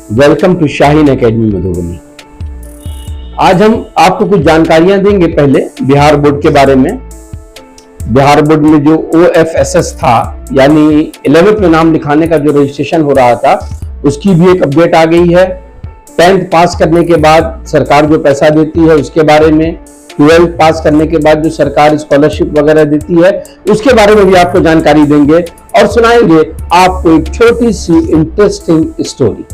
Welcome to Shaheen academy Madhubani. आज हम आपको कुछ जानकारियां देंगे। पहले बिहार बोर्ड के बारे में। बिहार बोर्ड में जो OFSS था, यानी 11th में नाम लिखाने का जो रजिस्ट्रेशन हो रहा था, उसकी भी एक अपडेट आ गई है। 10th पास करने के बाद सरकार जो पैसा देती है उसके बारे में, 12th पास करने के बाद जो सरकार स्कॉलरशिप वगैरह देती है उसके बारे में भी आपको जानकारी देंगे और सुनाएंगे आपको एक छोटी सी इंटरेस्टिंग स्टोरी।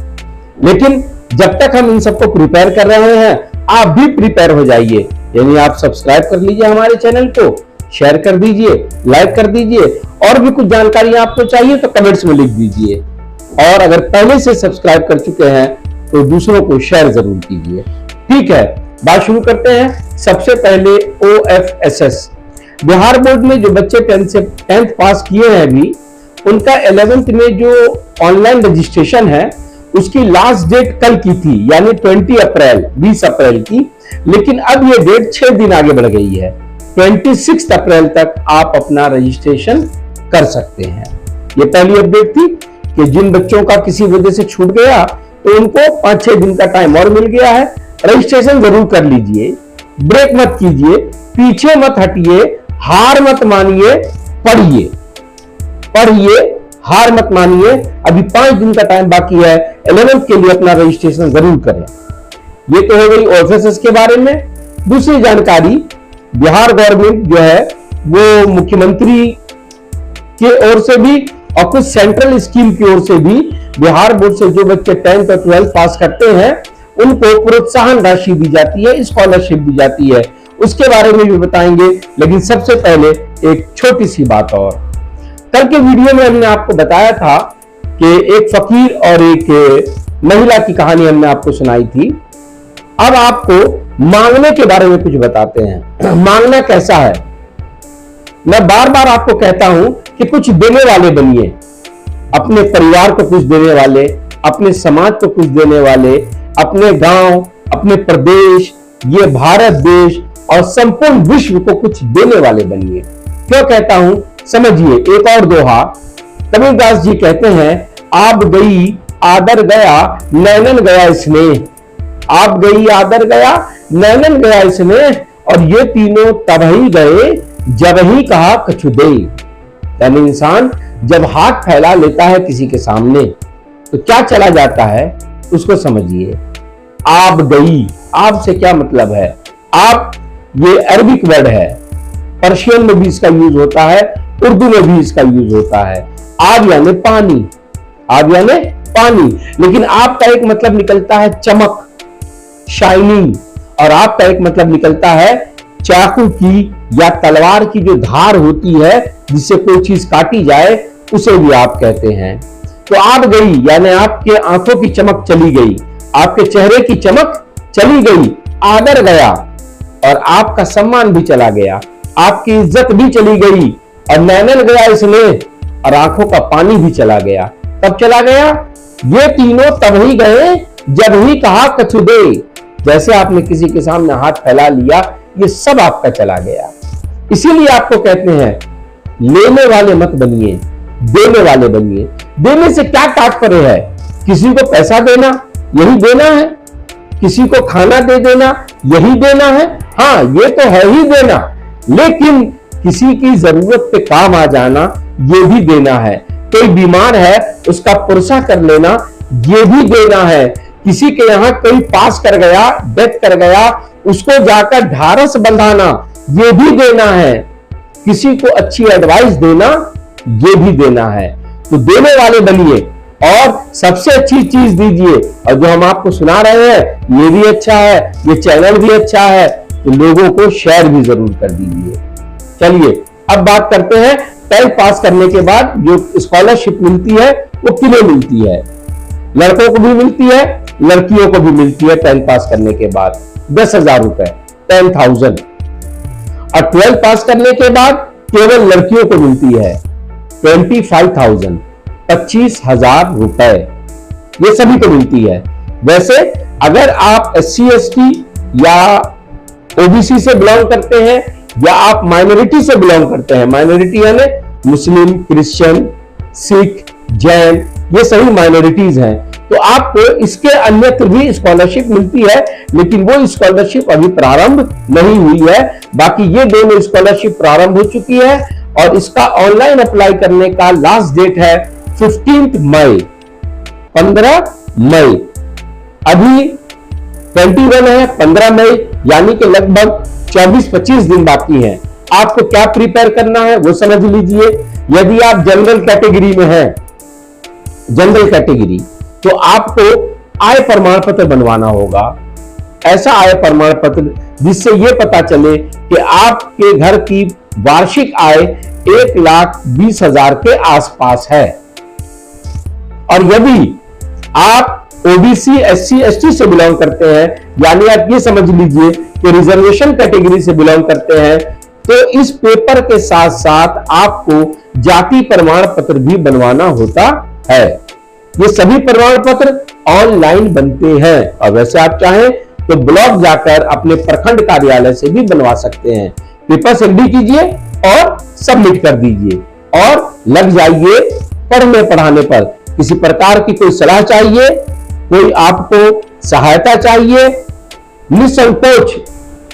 लेकिन जब तक हम इन सबको प्रिपेयर कर रहे हैं, आप भी प्रिपेयर हो जाइए। यानी आप सब्सक्राइब कर लीजिए हमारे चैनल को, शेयर कर दीजिए, लाइक कर दीजिए, और भी कुछ जानकारी आपको चाहिए तो कमेंट्स में लिख दीजिए। और अगर पहले से सब्सक्राइब कर चुके हैं तो दूसरों को शेयर जरूर कीजिए। ठीक है, बात शुरू करते हैं। सबसे पहले OFSS। बिहार बोर्ड में जो बच्चे 10th पास किए हैं अभी, उनका 11th में जो ऑनलाइन रजिस्ट्रेशन है उसकी लास्ट डेट कल की थी, यानी 20 अप्रैल की। लेकिन अब ये डेट 6 दिन आगे बढ़ गई है। 26 अप्रैल तक आप अपना रजिस्ट्रेशन कर सकते हैं। ये पहली अपडेट थी कि जिन बच्चों का किसी वजह से छूट गया तो उनको 5-6 दिन का टाइम और मिल गया है। रजिस्ट्रेशन जरूर कर लीजिए, ब्रेक मत कीजिए, पीछे मत हटिए, हार मत मानिए, पढ़िए, हार मत मानिए। अभी 5 दिन का टाइम बाकी है। 11th के लिए अपना रजिस्ट्रेशन जरूर करें। ये तो हो गई OFSS के बारे में। दूसरी जानकारी, बिहार गवर्नमेंट जो है वो मुख्यमंत्री के ओर से भी और कुछ सेंट्रल स्कीम की ओर से भी बिहार बोर्ड से जो बच्चे 10th और 12th पास करते हैं उनको प्रोत्साहन राशि दी जाती है, स्कॉलरशिप दी जाती है। उसके बारे में भी बताएंगे। लेकिन सबसे पहले एक छोटी सी बात और। कल के वीडियो में हमने आपको बताया था कि एक फकीर और एक महिला की कहानी हमने आपको सुनाई थी। अब आपको मांगने के बारे में कुछ बताते हैं। मांगना कैसा है? मैं बार बार आपको कहता हूं कि कुछ देने वाले बनिए। अपने परिवार को कुछ देने वाले, अपने समाज को कुछ देने वाले, अपने गांव, अपने प्रदेश, ये भारत देश और संपूर्ण विश्व को कुछ देने वाले बनिए। क्यों कहता हूं? समझिए। एक और दोहा कबीरदास जी कहते हैं, आप गई आदर गया नैनन गया स्नेह। आप गई आदर गया नैनन गया स्नेह, और ये तीनों तब ही गए जब ही कहा कछु दे। यानी इंसान जब हाथ फैला लेता है किसी के सामने तो क्या चला जाता है उसको समझिए। आप गई, आप से क्या मतलब है? आप ये अरबिक वर्ड है, पर्शियन में भी इसका यूज होता है, उर्दू में भी इसका यूज होता है। आब यानी पानी, आब यानी पानी। लेकिन आपका एक मतलब निकलता है चमक, शाइनिंग, और आपका एक मतलब निकलता है चाकू की या तलवार की जो धार होती है जिससे कोई चीज काटी जाए, उसे भी आप कहते हैं। तो आप गई यानी आपके आंखों की चमक चली गई, आपके चेहरे की चमक चली गई, आदर गया और आपका सम्मान भी चला गया, आपकी इज्जत भी चली गई, और नैनन गया इसमें, और आंखों का पानी भी चला गया। कब चला गया? ये तीनों तब ही गए जब ही कहा कछु दे। जैसे आपने किसी के सामने हाथ फैला लिया, ये सब आपका चला गया। इसीलिए आपको कहते हैं लेने वाले मत बनिए, देने वाले बनिए। देने से क्या तात्पर्य है? किसी को पैसा देना यही देना है, किसी को खाना दे देना यही देना है। हाँ, ये तो है ही देना, लेकिन किसी की जरूरत पे काम आ जाना ये भी देना है। कोई बीमार है उसका पुरसा कर लेना ये भी देना है। किसी के यहाँ कोई पास कर गया, डेथ कर गया, उसको जाकर ढारस बंधाना ये भी देना है। किसी को अच्छी एडवाइस देना ये भी देना है। तो देने वाले बनिए और सबसे अच्छी चीज दीजिए। और जो हम आपको सुना रहे हैं ये भी अच्छा है, ये चैनल भी अच्छा है, तो लोगों को शेयर भी जरूर कर दीजिए। चलिए अब बात करते हैं 10th पास करने के बाद जो स्कॉलरशिप मिलती है वो किन्हें मिलती है। लड़कों को भी मिलती है, लड़कियों को भी मिलती है। 10th पास करने के बाद 10,000 रुपए, 10,000। और 12th पास करने के बाद केवल लड़कियों को मिलती है 25,000, 25,000 रुपए। ये सभी को मिलती है। वैसे अगर आप SC/ST या OBC से बिलोंग करते हैं या आप माइनॉरिटी से बिलोंग करते हैं, माइनॉरिटी यानी मुस्लिम, क्रिश्चियन, सिख, जैन, ये सभी माइनॉरिटीज हैं, तो आपको इसके अन्यत्र भी स्कॉलरशिप मिलती है, लेकिन वो स्कॉलरशिप अभी प्रारंभ नहीं हुई है। बाकी ये दोनों स्कॉलरशिप प्रारंभ हो चुकी है और इसका ऑनलाइन अप्लाई करने का लास्ट डेट है 15 मई, 15 मई। अभी 21 है, 15 मई, यानी कि लगभग 24-25 दिन बाकी हैं। आपको क्या प्रिपेयर करना है वो समझ लीजिए। यदि आप जनरल कैटेगरी में हैं, जनरल कैटेगरी, तो आपको आय प्रमाण पत्र बनवाना होगा। ऐसा आय प्रमाण पत्र जिससे यह पता चले कि आपके घर की वार्षिक आय 1,20,000 के आसपास है। और यदि आप ओबीसी, एससी, एसटी से बिलोंग करते हैं, यानी आप ये समझ लीजिए कि रिजर्वेशन कैटेगरी से बिलोंग करते हैं, तो इस पेपर के साथ साथ आपको जाति प्रमाण पत्र भी बनवाना होता है। ये सभी प्रमाण पत्र ऑनलाइन बनते हैं और वैसे आप चाहें तो ब्लॉक जाकर अपने प्रखंड कार्यालय से भी बनवा सकते हैं। पेपर सेंड कीजिए और सबमिट कर दीजिए और लग जाइए पढ़ने पढ़ाने पर। किसी प्रकार की कोई सलाह चाहिए, कोई आपको सहायता चाहिए, निसंकोच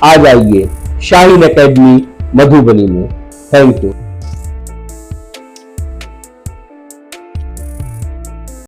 आ जाइए शाहीन एकेडमी मधुबनी में। Thank you.